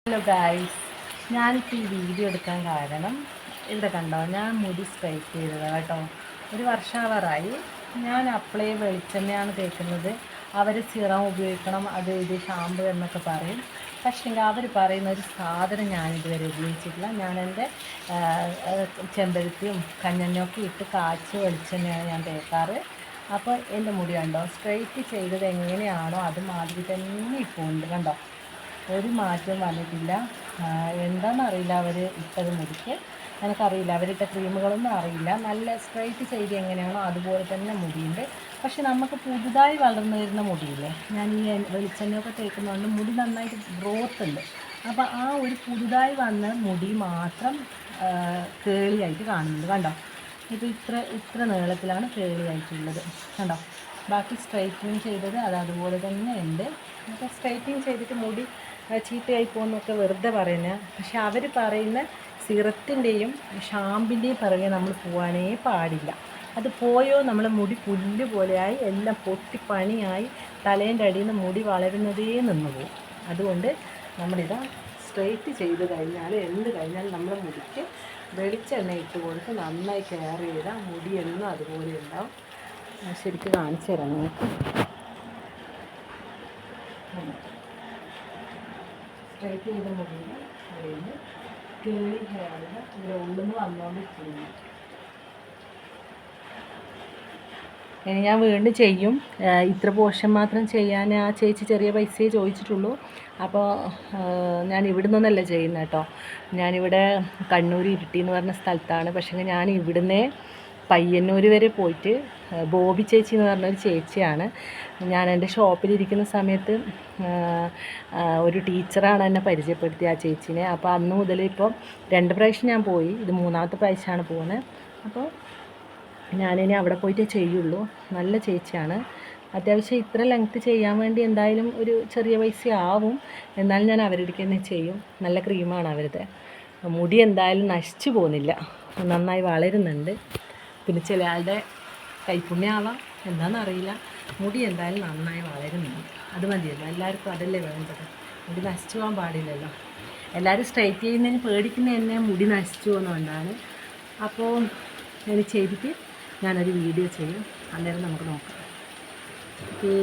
Hello guys, ഞാനിപ്പോൾ ഈ video എടുക്കാൻ കാരണം ഇവിടെ കണ്ടോ, ഞാൻ മുടി സ്ട്രൈറ്റ് ചെയ്തത് കേട്ടോ. ഒരു വർഷാവാറായി. ഞാൻ അപ്ലൈ വെളിച്ചെണ്ണയാണ് തേക്കുന്നത്. അവർ സിറം ഉപയോഗിക്കണം, അത് ഇത് ഷാമ്പു എന്നൊക്കെ പറയും. പക്ഷേ അവർ പറയുന്ന ഒരു സാധനം ഞാനിതുവരെ ഉപയോഗിച്ചിട്ടില്ല. ഞാൻ എൻ്റെ ചെമ്പരത്തിയും കഞ്ഞെണ്ണയൊക്കെ ഇട്ട് കാച്ചി വെളിച്ചെണ്ണയാണ് ഞാൻ തേക്കാറ്. അപ്പോൾ എൻ്റെ മുടി കണ്ടോ, സ്ട്രൈറ്റ് ചെയ്തത് എങ്ങനെയാണോ അതുമാതിരി തന്നെ ഇപ്പോൾ ഉണ്ട് കണ്ടോ. ഒരു മാറ്റവും വന്നിട്ടില്ല. എന്താണെന്നറിയില്ല അവർ ഇട്ടത് മുടിക്ക്, എനിക്കറിയില്ല. അവരിട്ട ക്രീമുകളൊന്നും അറിയില്ല. നല്ല സ്ട്രൈറ്റ് ചെയ്ത് എങ്ങനെയാണോ അതുപോലെ തന്നെ മുടിയുണ്ട്. പക്ഷെ നമുക്ക് പുതുതായി വളർന്നു വരുന്ന മുടിയില്ലേ, ഞാൻ ഈ വെളിച്ചെണ്ണയൊക്കെ തേക്കുന്നതുകൊണ്ട് മുടി നന്നായിട്ട് ഗ്രോത്ത് ഉണ്ട്. അപ്പോൾ ആ ഒരു പുതുതായി വന്ന മുടി മാത്രം കേളിയായിട്ട് കാണുന്നുണ്ട് കണ്ടോ. ഇപ്പോൾ ഇത്ര നീളത്തിലാണ് കേളിയായിട്ടുള്ളത് കണ്ടോ. ബാക്കി സ്ട്രൈറ്റനിങ് ചെയ്തത് അതുപോലെ തന്നെ ഉണ്ട്. അപ്പോൾ സ്ട്രൈറ്റനിങ് ചെയ്തിട്ട് മുടി ചീത്തയായി പോകുന്നൊക്കെ വെറുതെ പറയുന്നത്. പക്ഷെ അവർ പറയുന്ന സിറത്തിൻ്റെയും ഷാമ്പിൻ്റെയും പിറകെ നമ്മൾ പോകാനേ പാടില്ല. അത് പോയോ നമ്മളെ മുടി പുല്ല് പോലെയായി എല്ലാം പൊട്ടിപ്പണിയായി തലേൻ്റെ അടിയിൽ നിന്ന് മുടി വളരുന്നതേ നിന്ന് പോകും. അതുകൊണ്ട് നമ്മളിതാ സ്ട്രെയിറ്റ് ചെയ്ത് കഴിഞ്ഞാൽ എന്ത് കഴിഞ്ഞാലും നമ്മുടെ മുടിക്ക് വെളിച്ചെണ്ണ ഇട്ട് കൊടുത്ത് നന്നായി കെയർ ചെയ്താൽ മുടിയെന്നും അതുപോലെ ഉണ്ടാവും. ശരിക്കും കാണിച്ചു തരാം നിങ്ങൾക്ക്. സ്ട്രൈറ്റ് ചെയ്ത മുടിയിൽ അതിന് കേളി ഹെയറിന് ഇവിടെ ഉള്ളിൽ നിന്ന് വന്നുകൊണ്ടിരിക്കുന്നു. ഇനി ഞാൻ വീണ്ടും ചെയ്യും. ഇത്ര പോർഷൻ മാത്രം ചെയ്യാൻ ആ ചേച്ചി ചെറിയ പൈസയെ ചോദിച്ചിട്ടുള്ളൂ. അപ്പോൾ ഞാൻ ഇവിടെ നിന്നല്ല ചെയ്യുന്നത് കേട്ടോ. ഞാനിവിടെ കണ്ണൂർ ഇരിട്ടി എന്ന് പറഞ്ഞ സ്ഥലത്താണ്. പക്ഷേ ഞാൻ ഇവിടുന്ന് പയ്യന്നൂർ വരെ പോയിട്ട് ബോബി ചേച്ചി എന്ന് പറഞ്ഞൊരു ചേച്ചിയാണ്. ഞാൻ എൻ്റെ ഷോപ്പിലിരിക്കുന്ന സമയത്ത് ഒരു ടീച്ചറാണ് എന്നെ പരിചയപ്പെടുത്തിയ ആ ചേച്ചീനെ. അപ്പോൾ അന്ന് മുതൽ ഇപ്പോൾ 2 പ്രാവശ്യം ഞാൻ പോയി. ഇത് 3ാമത്തെ പ്രാവശ്യമാണ് പോകുന്നത്. അപ്പോൾ ഞാനിനി അവിടെ പോയിട്ടേ ചെയ്യുള്ളൂ. നല്ല ചേച്ചിയാണ്. അത്യാവശ്യം ഇത്ര ലെങ്ത്ത് ചെയ്യാൻ വേണ്ടി എന്തായാലും ഒരു ചെറിയ പൈസ ആവും. എന്നാലും ഞാൻ അവരുടെ തന്നെ ചെയ്യും. നല്ല ക്രീമാണ് അവരുടെ. മുടി എന്തായാലും നശിച്ചു പോകുന്നില്ല, നന്നായി വളരുന്നുണ്ട്. പിന്നെ ചില ആളുടെ കൈപ്പുണ്യമാവാം, എന്താണെന്നറിയില്ല. മുടി എന്തായാലും നന്നായി വളരുന്നുണ്ട്. അത് മതിയല്ലോ, എല്ലാവർക്കും അതല്ലേ വേണ്ടത്. മുടി നശിച്ചു പോകാൻ പാടില്ലല്ലോ. എല്ലാവരും സ്ട്രൈറ്റ് ചെയ്യുന്നതിന് പേടിക്കുന്ന തന്നെ മുടി നശിച്ചു പോകുന്നതുകൊണ്ടാണ്. അപ്പോൾ ഞാൻ ചെയ്തിട്ട് ഞാനൊരു വീഡിയോ ചെയ്യും, അന്നേരം നമുക്ക് നോക്കാം. ഓക്കേ.